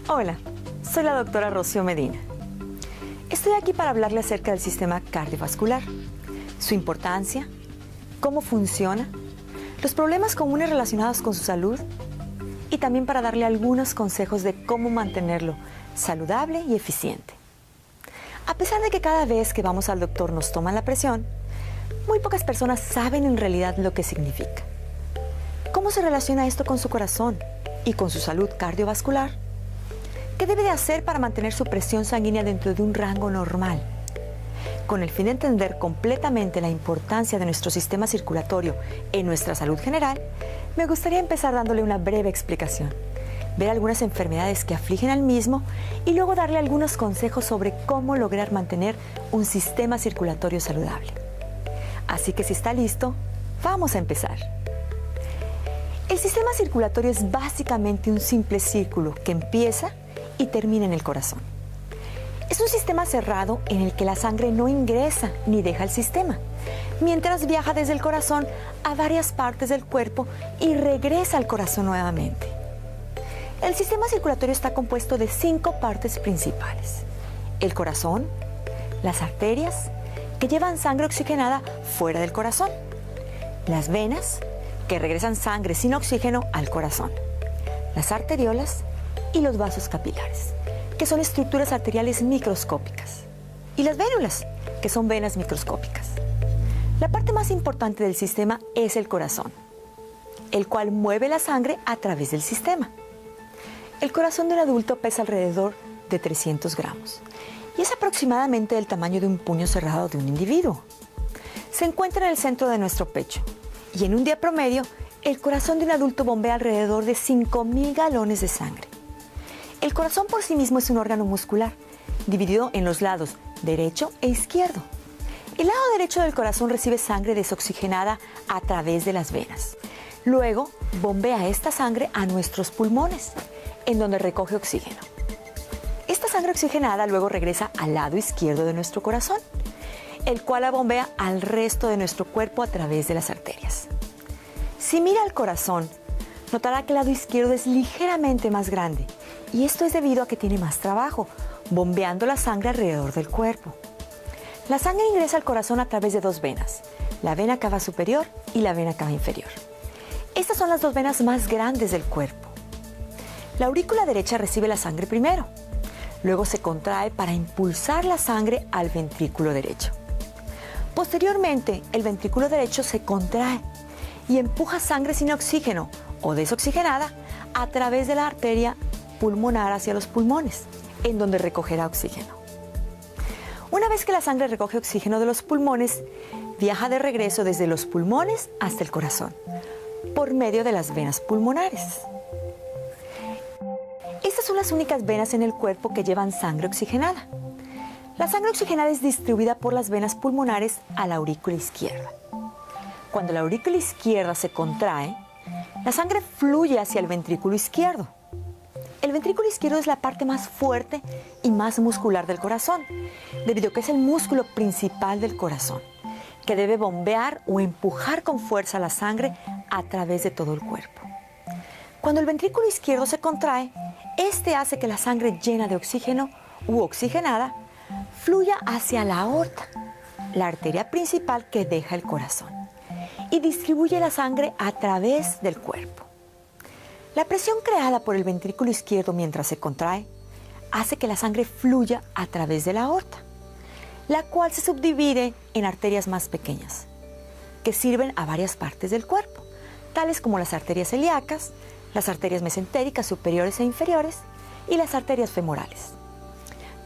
Hola, soy la doctora Rocío Medina. Estoy aquí para hablarle acerca del sistema cardiovascular, su importancia, cómo funciona, los problemas comunes relacionados con su salud y también para darle algunos consejos de cómo mantenerlo saludable y eficiente. A pesar de que cada vez que vamos al doctor nos toman la presión, muy pocas personas saben en realidad lo que significa. ¿Cómo se relaciona esto con su corazón y con su salud cardiovascular? ¿Qué debe de hacer para mantener su presión sanguínea dentro de un rango normal? Con el fin de entender completamente la importancia de nuestro sistema circulatorio en nuestra salud general, me gustaría empezar dándole una breve explicación, ver algunas enfermedades que afligen al mismo y luego darle algunos consejos sobre cómo lograr mantener un sistema circulatorio saludable. Así que si está listo, vamos a empezar. El sistema circulatorio es básicamente un simple círculo que empieza y termina en el corazón. Es un sistema cerrado en el que la sangre no ingresa ni deja el sistema, mientras viaja desde el corazón a varias partes del cuerpo y regresa al corazón nuevamente. El sistema circulatorio está compuesto de 5 partes principales: el corazón, las arterias, que llevan sangre oxigenada fuera del corazón, las venas, que regresan sangre sin oxígeno al corazón, las arteriolas y los vasos capilares, que son estructuras arteriales microscópicas, y las vénulas, que son venas microscópicas. La parte más importante del sistema es el corazón, el cual mueve la sangre a través del sistema. El corazón de un adulto pesa alrededor de 300 gramos y es aproximadamente del tamaño de un puño cerrado de un individuo. Se encuentra en el centro de nuestro pecho y en un día promedio, el corazón de un adulto bombea alrededor de 5.000 galones de sangre. El corazón por sí mismo es un órgano muscular, dividido en los lados derecho e izquierdo. El lado derecho del corazón recibe sangre desoxigenada a través de las venas. Luego, bombea esta sangre a nuestros pulmones, en donde recoge oxígeno. Esta sangre oxigenada luego regresa al lado izquierdo de nuestro corazón, el cual la bombea al resto de nuestro cuerpo a través de las arterias. Si mira al corazón, notará que el lado izquierdo es ligeramente más grande, y esto es debido a que tiene más trabajo, bombeando la sangre alrededor del cuerpo. La sangre ingresa al corazón a través de 2 venas, la vena cava superior y la vena cava inferior. Estas son las 2 venas más grandes del cuerpo. La aurícula derecha recibe la sangre primero, luego se contrae para impulsar la sangre al ventrículo derecho. Posteriormente, el ventrículo derecho se contrae y empuja sangre sin oxígeno o desoxigenada a través de la arteria pulmonar hacia los pulmones, en donde recogerá oxígeno. Una vez que la sangre recoge oxígeno de los pulmones, viaja de regreso desde los pulmones hasta el corazón, por medio de las venas pulmonares. Estas son las únicas venas en el cuerpo que llevan sangre oxigenada. La sangre oxigenada es distribuida por las venas pulmonares a la aurícula izquierda. Cuando la aurícula izquierda se contrae, la sangre fluye hacia el ventrículo izquierdo. El ventrículo izquierdo es la parte más fuerte y más muscular del corazón, debido a que es el músculo principal del corazón, que debe bombear o empujar con fuerza la sangre a través de todo el cuerpo. Cuando el ventrículo izquierdo se contrae, este hace que la sangre llena de oxígeno u oxigenada fluya hacia la aorta, la arteria principal que deja el corazón, y distribuye la sangre a través del cuerpo. La presión creada por el ventrículo izquierdo mientras se contrae hace que la sangre fluya a través de la aorta, la cual se subdivide en arterias más pequeñas, que sirven a varias partes del cuerpo, tales como las arterias ilíacas, las arterias mesentéricas superiores e inferiores y las arterias femorales.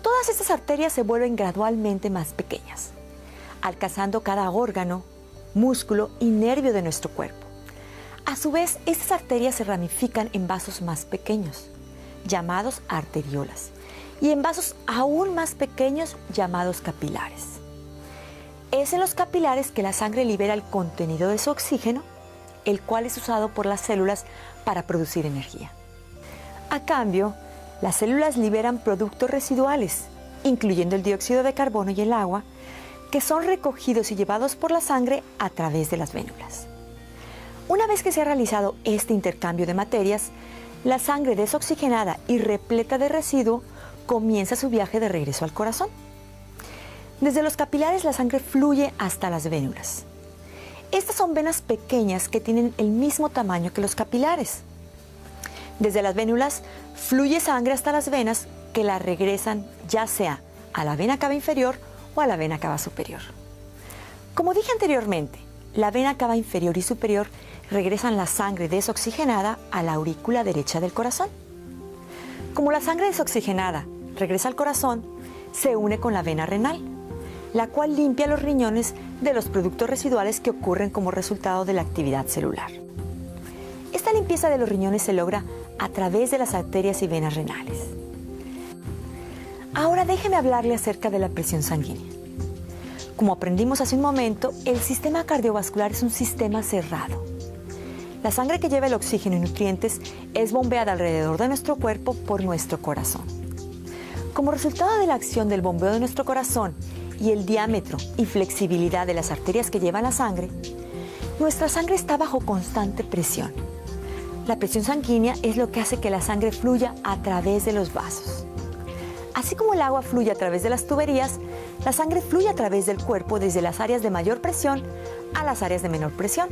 Todas estas arterias se vuelven gradualmente más pequeñas, alcanzando cada órgano, músculo y nervio de nuestro cuerpo. A su vez, estas arterias se ramifican en vasos más pequeños, llamados arteriolas, y en vasos aún más pequeños, llamados capilares. Es en los capilares que la sangre libera el contenido de su oxígeno, el cual es usado por las células para producir energía. A cambio, las células liberan productos residuales, incluyendo el dióxido de carbono y el agua, que son recogidos y llevados por la sangre a través de las vénulas. Una vez que se ha realizado este intercambio de materias, la sangre desoxigenada y repleta de residuo comienza su viaje de regreso al corazón. Desde los capilares la sangre fluye hasta las vénulas. Estas son venas pequeñas que tienen el mismo tamaño que los capilares. Desde las vénulas fluye sangre hasta las venas que la regresan ya sea a la vena cava inferior o a la vena cava superior. Como dije anteriormente, la vena cava inferior y superior regresan la sangre desoxigenada a la aurícula derecha del corazón. Como la sangre desoxigenada regresa al corazón, se une con la vena renal, la cual limpia los riñones de los productos residuales que ocurren como resultado de la actividad celular. Esta limpieza de los riñones se logra a través de las arterias y venas renales. Ahora déjeme hablarle acerca de la presión sanguínea. Como aprendimos hace un momento, el sistema cardiovascular es un sistema cerrado. La sangre que lleva el oxígeno y nutrientes es bombeada alrededor de nuestro cuerpo por nuestro corazón. Como resultado de la acción del bombeo de nuestro corazón y el diámetro y flexibilidad de las arterias que llevan la sangre, nuestra sangre está bajo constante presión. La presión sanguínea es lo que hace que la sangre fluya a través de los vasos. Así como el agua fluye a través de las tuberías, la sangre fluye a través del cuerpo desde las áreas de mayor presión a las áreas de menor presión.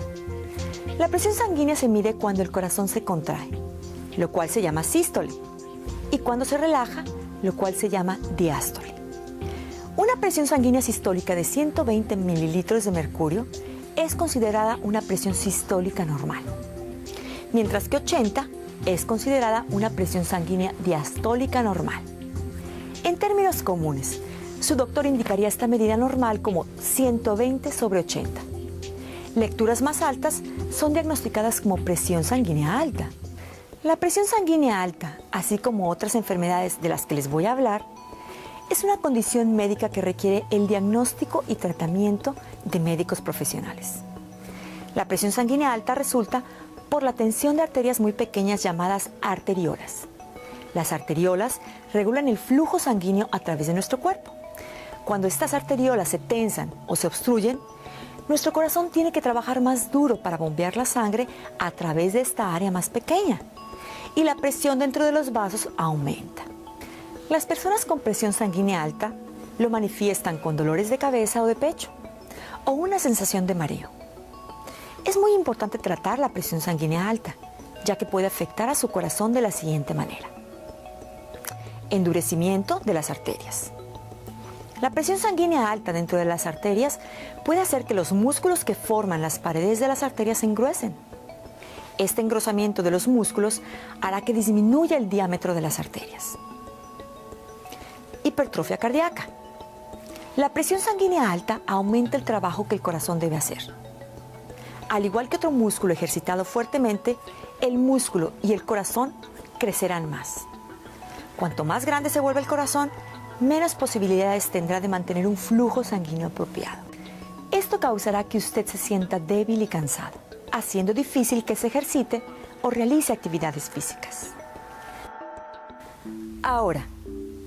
La presión sanguínea se mide cuando el corazón se contrae, lo cual se llama sístole, y cuando se relaja, lo cual se llama diástole. Una presión sanguínea sistólica de 120 mililitros de mercurio es considerada una presión sistólica normal, mientras que 80 es considerada una presión sanguínea diastólica normal. En términos comunes, su doctor indicaría esta medida normal como 120/80. Lecturas más altas son diagnosticadas como presión sanguínea alta. La presión sanguínea alta, así como otras enfermedades de las que les voy a hablar, es una condición médica que requiere el diagnóstico y tratamiento de médicos profesionales. La presión sanguínea alta resulta por la tensión de arterias muy pequeñas llamadas arteriolas. Las arteriolas regulan el flujo sanguíneo a través de nuestro cuerpo. Cuando estas arteriolas se tensan o se obstruyen, nuestro corazón tiene que trabajar más duro para bombear la sangre a través de esta área más pequeña, y la presión dentro de los vasos aumenta. Las personas con presión sanguínea alta lo manifiestan con dolores de cabeza o de pecho, o una sensación de mareo. Es muy importante tratar la presión sanguínea alta, ya que puede afectar a su corazón de la siguiente manera. Endurecimiento de las arterias. La presión sanguínea alta dentro de las arterias puede hacer que los músculos que forman las paredes de las arterias se engruesen. Este engrosamiento de los músculos hará que disminuya el diámetro de las arterias. Hipertrofia cardíaca. La presión sanguínea alta aumenta el trabajo que el corazón debe hacer. Al igual que otro músculo ejercitado fuertemente, el músculo y el corazón crecerán más. Cuanto más grande se vuelve el corazón, menos posibilidades tendrá de mantener un flujo sanguíneo apropiado. Esto causará que usted se sienta débil y cansado, haciendo difícil que se ejercite o realice actividades físicas. Ahora,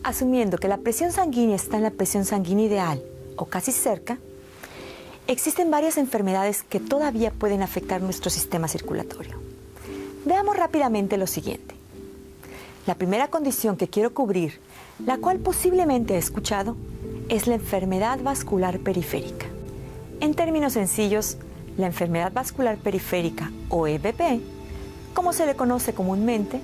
asumiendo que la presión sanguínea está en la presión sanguínea ideal o casi cerca, existen varias enfermedades que todavía pueden afectar nuestro sistema circulatorio. Veamos rápidamente lo siguiente. La primera condición que quiero cubrir, la cual posiblemente he escuchado, es la enfermedad vascular periférica. En términos sencillos, la enfermedad vascular periférica o EVP, como se le conoce comúnmente,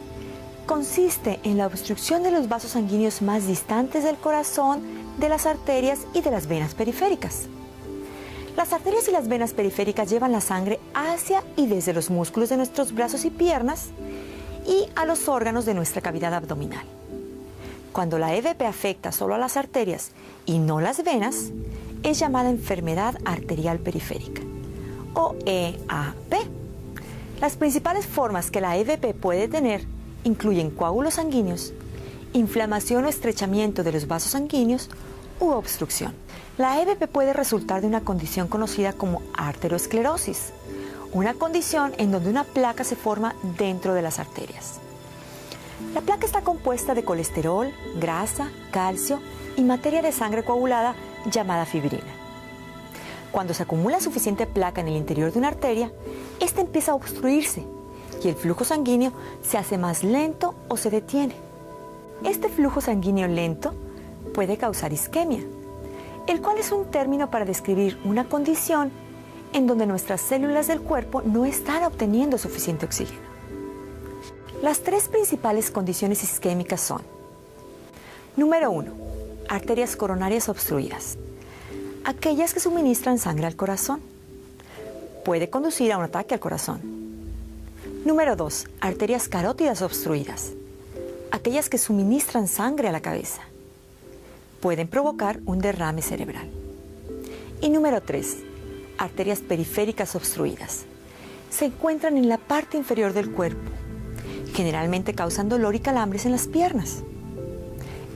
consiste en la obstrucción de los vasos sanguíneos más distantes del corazón, de las arterias y de las venas periféricas. Las arterias y las venas periféricas llevan la sangre hacia y desde los músculos de nuestros brazos y piernas y a los órganos de nuestra cavidad abdominal. Cuando la EVP afecta solo a las arterias y no las venas, es llamada enfermedad arterial periférica, o EAP. Las principales formas que la EVP puede tener incluyen coágulos sanguíneos, inflamación o estrechamiento de los vasos sanguíneos u obstrucción. La EVP puede resultar de una condición conocida como arteriosclerosis, una condición en donde una placa se forma dentro de las arterias. La placa está compuesta de colesterol, grasa, calcio y materia de sangre coagulada llamada fibrina. Cuando se acumula suficiente placa en el interior de una arteria, esta empieza a obstruirse y el flujo sanguíneo se hace más lento o se detiene. Este flujo sanguíneo lento puede causar isquemia, el cual es un término para describir una condición en donde nuestras células del cuerpo no están obteniendo suficiente oxígeno. Las tres principales condiciones isquémicas son: número 1, arterias coronarias obstruidas, aquellas que suministran sangre al corazón. Puede conducir a un ataque al corazón. Número 2, arterias carótidas obstruidas, aquellas que suministran sangre a la cabeza. Pueden provocar un derrame cerebral. Y número 3, arterias periféricas obstruidas. Se encuentran en la parte inferior del cuerpo. Generalmente causan dolor y calambres en las piernas.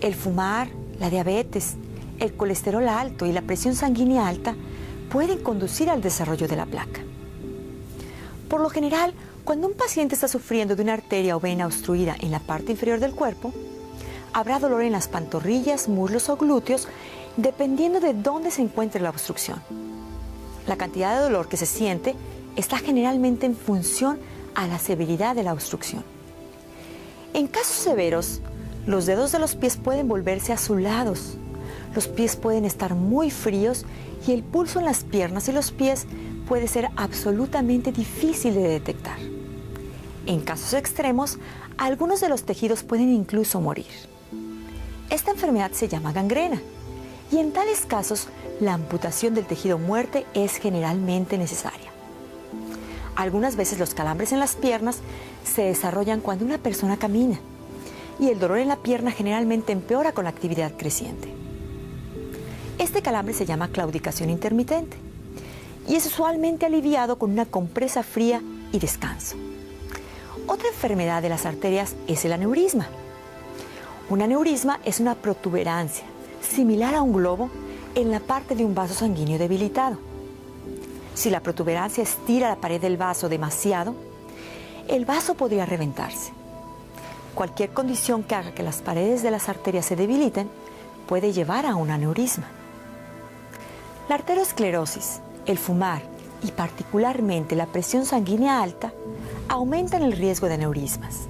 El fumar, la diabetes, el colesterol alto y la presión sanguínea alta pueden conducir al desarrollo de la placa. Por lo general, cuando un paciente está sufriendo de una arteria o vena obstruida en la parte inferior del cuerpo, habrá dolor en las pantorrillas, muslos o glúteos, dependiendo de dónde se encuentre la obstrucción. La cantidad de dolor que se siente está generalmente en función a la severidad de la obstrucción. En casos severos, los dedos de los pies pueden volverse azulados, los pies pueden estar muy fríos y el pulso en las piernas y los pies puede ser absolutamente difícil de detectar. En casos extremos, algunos de los tejidos pueden incluso morir. Esta enfermedad se llama gangrena y en tales casos la amputación del tejido muerte es generalmente necesaria. Algunas veces los calambres en las piernas se desarrollan cuando una persona camina y el dolor en la pierna generalmente empeora con la actividad creciente. Este calambre se llama claudicación intermitente y es usualmente aliviado con una compresa fría y descanso. Otra enfermedad de las arterias es el aneurisma. Un aneurisma es una protuberancia similar a un globo en la parte de un vaso sanguíneo debilitado. Si la protuberancia estira la pared del vaso demasiado, el vaso podría reventarse. Cualquier condición que haga que las paredes de las arterias se debiliten puede llevar a un aneurisma. La arteriosclerosis, el fumar y particularmente la presión sanguínea alta aumentan el riesgo de aneurismas.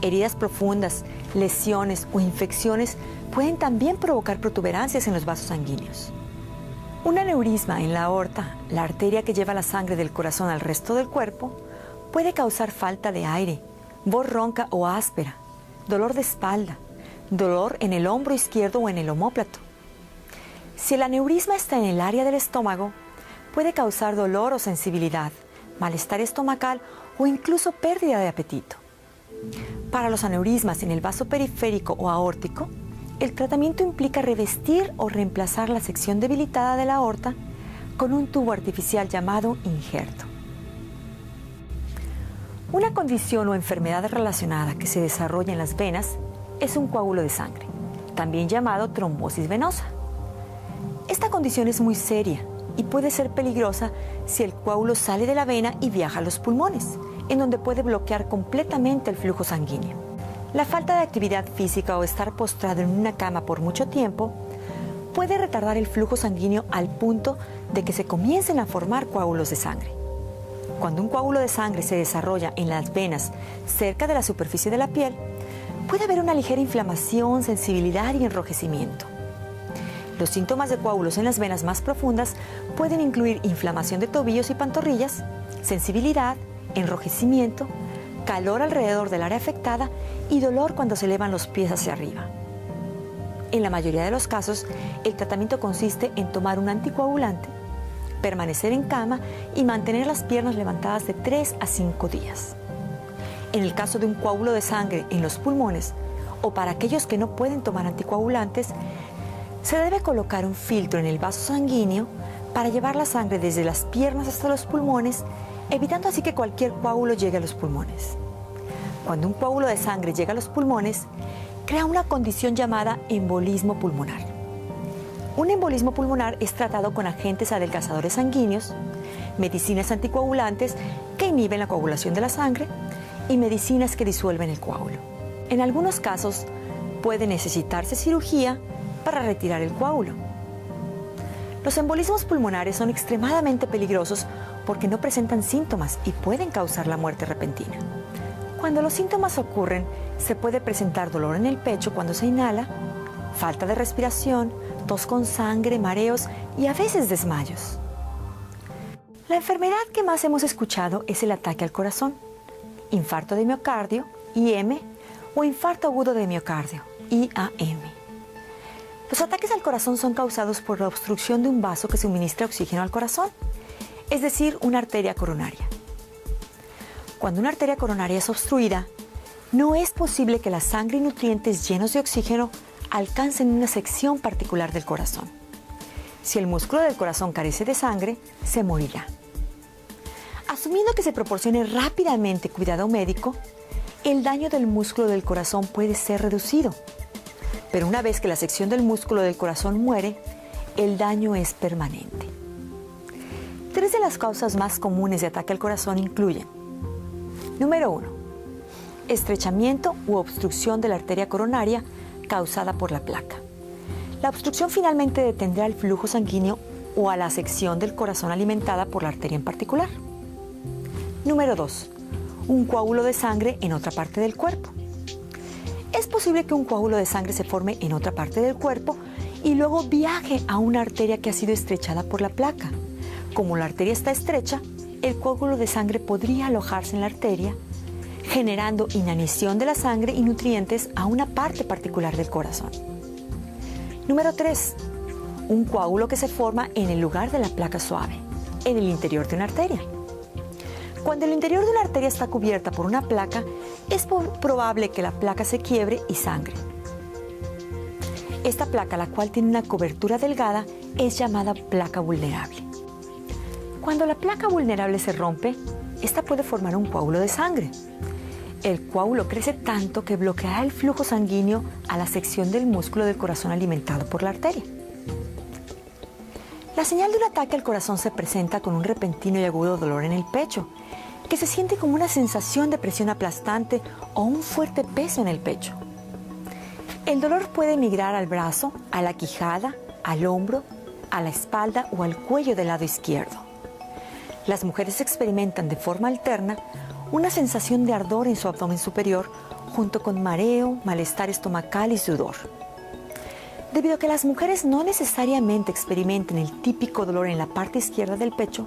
Heridas profundas, lesiones o infecciones pueden también provocar protuberancias en los vasos sanguíneos. Un aneurisma en la aorta, la arteria que lleva la sangre del corazón al resto del cuerpo, puede causar falta de aire, voz ronca o áspera, dolor de espalda, dolor en el hombro izquierdo o en el omóplato. Si el aneurisma está en el área del estómago, puede causar dolor o sensibilidad, malestar estomacal o incluso pérdida de apetito. Para los aneurismas en el vaso periférico o aórtico, el tratamiento implica revestir o reemplazar la sección debilitada de la aorta con un tubo artificial llamado injerto. Una condición o enfermedad relacionada que se desarrolla en las venas es un coágulo de sangre, también llamado trombosis venosa. Esta condición es muy seria y puede ser peligrosa si el coágulo sale de la vena y viaja a los pulmones, en donde puede bloquear completamente el flujo sanguíneo. La falta de actividad física o estar postrado en una cama por mucho tiempo puede retardar el flujo sanguíneo al punto de que se comiencen a formar coágulos de sangre. Cuando un coágulo de sangre se desarrolla en las venas cerca de la superficie de la piel, puede haber una ligera inflamación, sensibilidad y enrojecimiento. Los síntomas de coágulos en las venas más profundas pueden incluir inflamación de tobillos y pantorrillas, sensibilidad, enrojecimiento, calor alrededor del área afectada y dolor cuando se elevan los pies hacia arriba. En la mayoría de los casos, el tratamiento consiste en tomar un anticoagulante, permanecer en cama y mantener las piernas levantadas de 3 a 5 días. En el caso de un coágulo de sangre en los pulmones o para aquellos que no pueden tomar anticoagulantes, se debe colocar un filtro en el vaso sanguíneo para llevar la sangre desde las piernas hasta los pulmones, evitando así que cualquier coágulo llegue a los pulmones. Cuando un coágulo de sangre llega a los pulmones, crea una condición llamada embolismo pulmonar. Un embolismo pulmonar es tratado con agentes adelgazadores sanguíneos, medicinas anticoagulantes que inhiben la coagulación de la sangre y medicinas que disuelven el coágulo. En algunos casos puede necesitarse cirugía para retirar el coágulo. Los embolismos pulmonares son extremadamente peligrosos porque no presentan síntomas y pueden causar la muerte repentina. Cuando los síntomas ocurren, se puede presentar dolor en el pecho cuando se inhala, falta de respiración, tos con sangre, mareos y a veces desmayos. La enfermedad que más hemos escuchado es el ataque al corazón, infarto de miocardio, IM, o infarto agudo de miocardio, IAM. Los ataques al corazón son causados por la obstrucción de un vaso que suministra oxígeno al corazón, es decir, una arteria coronaria. Cuando una arteria coronaria es obstruida, no es posible que la sangre y nutrientes llenos de oxígeno alcancen una sección particular del corazón. Si el músculo del corazón carece de sangre, se morirá. Asumiendo que se proporcione rápidamente cuidado médico, el daño del músculo del corazón puede ser reducido. Pero una vez que la sección del músculo del corazón muere, el daño es permanente. 3 de las causas más comunes de ataque al corazón incluyen: número 1, estrechamiento u obstrucción de la arteria coronaria causada por la placa. La obstrucción finalmente detendrá el flujo sanguíneo o a la sección del corazón alimentada por la arteria en particular. Número 2, un coágulo de sangre en otra parte del cuerpo. Es posible que un coágulo de sangre se forme en otra parte del cuerpo y luego viaje a una arteria que ha sido estrechada por la placa. Como la arteria está estrecha, el coágulo de sangre podría alojarse en la arteria, generando inanición de la sangre y nutrientes a una parte particular del corazón. Número 3, un coágulo que se forma en el lugar de la placa suave, en el interior de una arteria. Cuando el interior de una arteria está cubierta por una placa, es probable que la placa se quiebre y sangre. Esta placa, la cual tiene una cobertura delgada, es llamada placa vulnerable. Cuando la placa vulnerable se rompe, esta puede formar un coágulo de sangre. El coágulo crece tanto que bloqueará el flujo sanguíneo a la sección del músculo del corazón alimentado por la arteria. La señal de un ataque al corazón se presenta con un repentino y agudo dolor en el pecho, que se siente como una sensación de presión aplastante o un fuerte peso en el pecho. El dolor puede migrar al brazo, a la quijada, al hombro, a la espalda o al cuello del lado izquierdo. Las mujeres experimentan de forma alterna una sensación de ardor en su abdomen superior, junto con mareo, malestar estomacal y sudor. Debido a que las mujeres no necesariamente experimenten el típico dolor en la parte izquierda del pecho,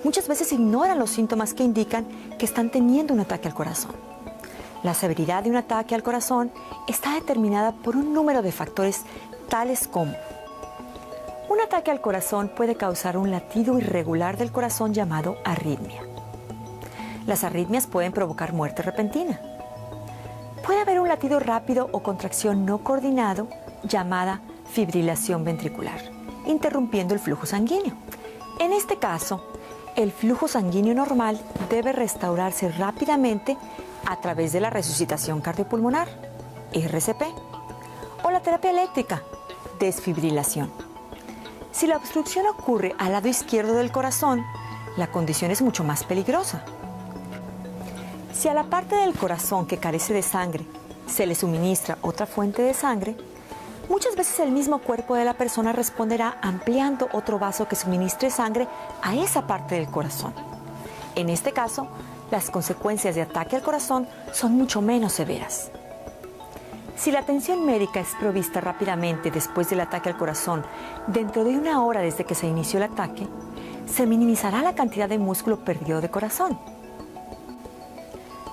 muchas veces ignoran los síntomas que indican que están teniendo un ataque al corazón. La severidad de un ataque al corazón está determinada por un número de factores tales como: un ataque al corazón puede causar un latido irregular del corazón llamado arritmia. Las arritmias pueden provocar muerte repentina. Puede haber un latido rápido o contracción no coordinado llamada fibrilación ventricular, interrumpiendo el flujo sanguíneo. En este caso, el flujo sanguíneo normal debe restaurarse rápidamente a través de la resucitación cardiopulmonar, RCP, o la terapia eléctrica, desfibrilación. Si la obstrucción ocurre al lado izquierdo del corazón, la condición es mucho más peligrosa. Si a la parte del corazón que carece de sangre se le suministra otra fuente de sangre, muchas veces el mismo cuerpo de la persona responderá ampliando otro vaso que suministre sangre a esa parte del corazón. En este caso, las consecuencias de ataque al corazón son mucho menos severas. Si la atención médica es provista rápidamente después del ataque al corazón, dentro de 1 hora desde que se inició el ataque, se minimizará la cantidad de músculo perdido de corazón.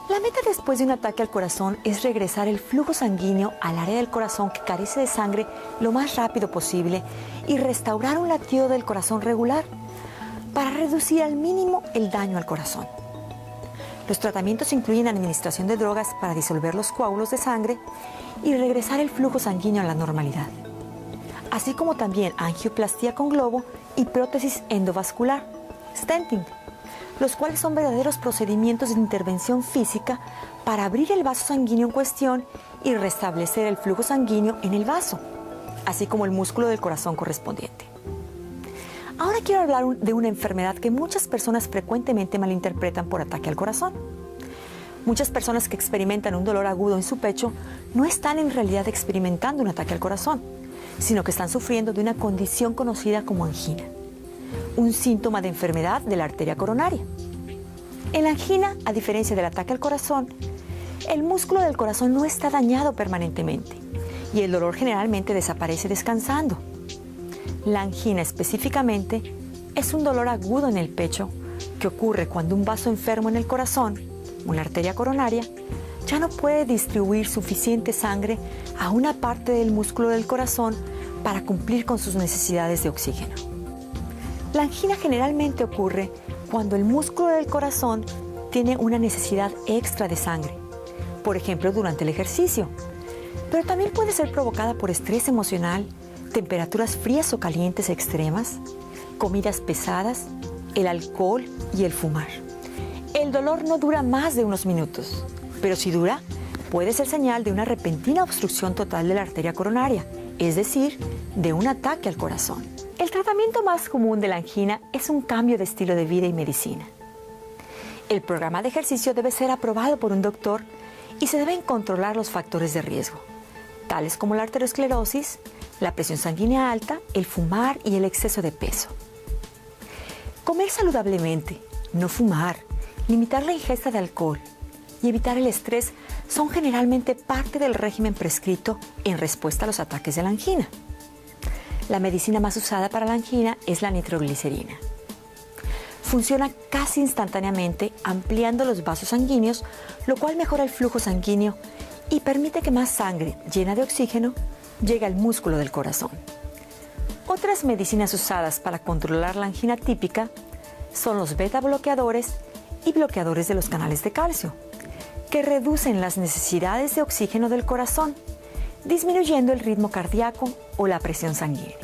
La meta después de un ataque al corazón es regresar el flujo sanguíneo al área del corazón que carece de sangre lo más rápido posible y restaurar un latido del corazón regular para reducir al mínimo el daño al corazón. Los tratamientos incluyen administración de drogas para disolver los coágulos de sangre y regresar el flujo sanguíneo a la normalidad, así como también angioplastía con globo y prótesis endovascular, stenting, los cuales son verdaderos procedimientos de intervención física para abrir el vaso sanguíneo en cuestión y restablecer el flujo sanguíneo en el vaso, así como el músculo del corazón correspondiente. Ahora quiero hablar de una enfermedad que muchas personas frecuentemente malinterpretan por ataque al corazón. Muchas personas que experimentan un dolor agudo en su pecho no están en realidad experimentando un ataque al corazón, sino que están sufriendo de una condición conocida como angina, un síntoma de enfermedad de la arteria coronaria. En la angina, a diferencia del ataque al corazón, el músculo del corazón no está dañado permanentemente y el dolor generalmente desaparece descansando. La angina específicamente es un dolor agudo en el pecho que ocurre cuando un vaso enfermo en el corazón, una arteria coronaria, ya no puede distribuir suficiente sangre a una parte del músculo del corazón para cumplir con sus necesidades de oxígeno. La angina generalmente ocurre cuando el músculo del corazón tiene una necesidad extra de sangre, por ejemplo durante el ejercicio, pero también puede ser provocada por estrés emocional, temperaturas frías o calientes extremas, comidas pesadas, el alcohol y el fumar. El dolor no dura más de unos minutos, pero si dura, puede ser señal de una repentina obstrucción total de la arteria coronaria, es decir, de un ataque al corazón. El tratamiento más común de la angina es un cambio de estilo de vida y medicina. El programa de ejercicio debe ser aprobado por un doctor y se deben controlar los factores de riesgo, tales como la arteriosclerosis, la presión sanguínea alta, el fumar y el exceso de peso. Comer saludablemente, no fumar, limitar la ingesta de alcohol y evitar el estrés son generalmente parte del régimen prescrito en respuesta a los ataques de la angina. La medicina más usada para la angina es la nitroglicerina. Funciona casi instantáneamente ampliando los vasos sanguíneos, lo cual mejora el flujo sanguíneo y permite que más sangre llena de oxígeno llegue al músculo del corazón. Otras medicinas usadas para controlar la angina típica son los beta bloqueadores y bloqueadores de los canales de calcio, que reducen las necesidades de oxígeno del corazón, disminuyendo el ritmo cardíaco o la presión sanguínea.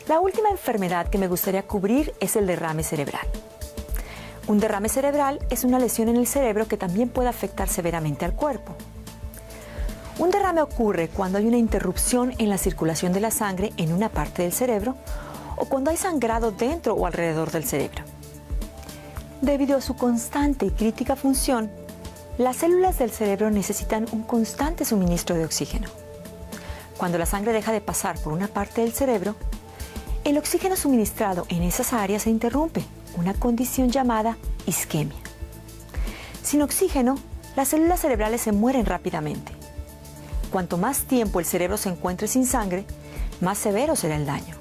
La última enfermedad que me gustaría cubrir es el derrame cerebral. Un derrame cerebral es una lesión en el cerebro que también puede afectar severamente al cuerpo. Un derrame ocurre cuando hay una interrupción en la circulación de la sangre en una parte del cerebro o cuando hay sangrado dentro o alrededor del cerebro. Debido a su constante y crítica función, las células del cerebro necesitan un constante suministro de oxígeno. Cuando la sangre deja de pasar por una parte del cerebro, el oxígeno suministrado en esas áreas se interrumpe, una condición llamada isquemia. Sin oxígeno, las células cerebrales se mueren rápidamente. Cuanto más tiempo el cerebro se encuentre sin sangre, más severo será el daño.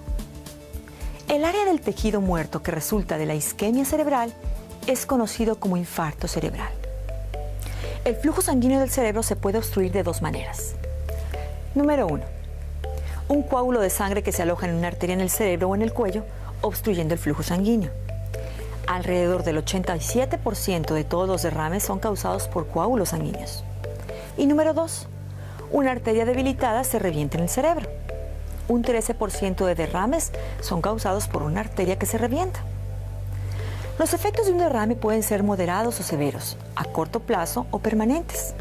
El área del tejido muerto que resulta de la isquemia cerebral es conocido como infarto cerebral. El flujo sanguíneo del cerebro se puede obstruir de dos maneras. Número 1. Un coágulo de sangre que se aloja en una arteria en el cerebro o en el cuello, obstruyendo el flujo sanguíneo. Alrededor del 87% de todos los derrames son causados por coágulos sanguíneos. Y número 2. Una arteria debilitada se revienta en el cerebro. Un 13% de derrames son causados por una arteria que se revienta. Los efectos de un derrame pueden ser moderados o severos, a corto plazo o permanentes.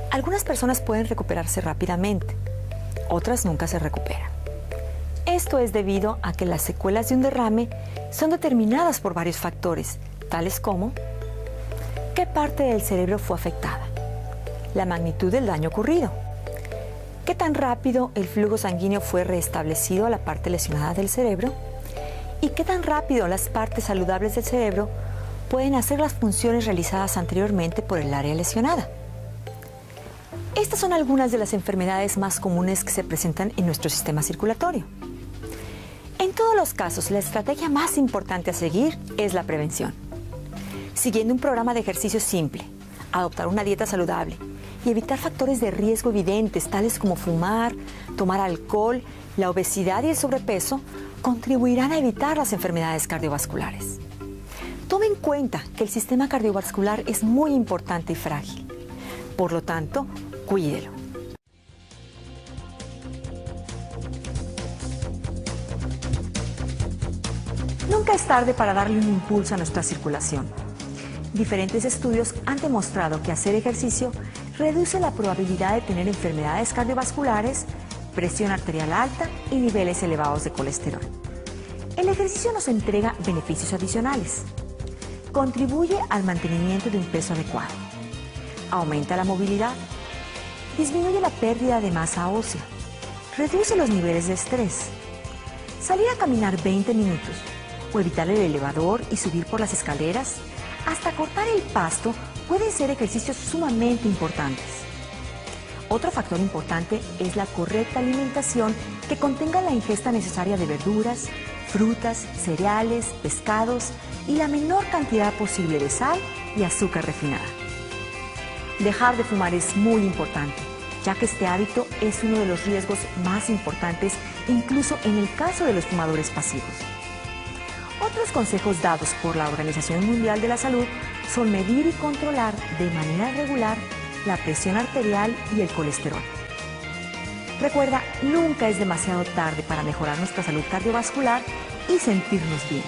Algunas personas pueden recuperarse rápidamente, otras nunca se recuperan. Esto es debido a que las secuelas de un derrame son determinadas por varios factores, tales como ¿qué parte del cerebro fue afectada? La magnitud del daño ocurrido. ¿Qué tan rápido el flujo sanguíneo fue restablecido a la parte lesionada del cerebro? ¿Y qué tan rápido las partes saludables del cerebro pueden hacer las funciones realizadas anteriormente por el área lesionada? Estas son algunas de las enfermedades más comunes que se presentan en nuestro sistema circulatorio. En todos los casos, la estrategia más importante a seguir es la prevención. Siguiendo un programa de ejercicio simple, adoptar una dieta saludable y evitar factores de riesgo evidentes tales como fumar, tomar alcohol, la obesidad y el sobrepeso contribuirán a evitar las enfermedades cardiovasculares. Tome en cuenta que el sistema cardiovascular es muy importante y frágil. Por lo tanto, cuídelo. Nunca es tarde para darle un impulso a nuestra circulación. Diferentes estudios han demostrado que hacer ejercicio reduce la probabilidad de tener enfermedades cardiovasculares, presión arterial alta y niveles elevados de colesterol. El ejercicio nos entrega beneficios adicionales. Contribuye al mantenimiento de un peso adecuado. Aumenta la movilidad. Disminuye la pérdida de masa ósea. Reduce los niveles de estrés. Salir a caminar 20 minutos o evitar el elevador y subir por las escaleras, hasta cortar el pasto, pueden ser ejercicios sumamente importantes. Otro factor importante es la correcta alimentación que contenga la ingesta necesaria de verduras, frutas, cereales, pescados y la menor cantidad posible de sal y azúcar refinada. Dejar de fumar es muy importante, ya que este hábito es uno de los riesgos más importantes, incluso en el caso de los fumadores pasivos. Otros consejos dados por la Organización Mundial de la Salud son medir y controlar de manera regular la presión arterial y el colesterol. Recuerda, nunca es demasiado tarde para mejorar nuestra salud cardiovascular y sentirnos bien.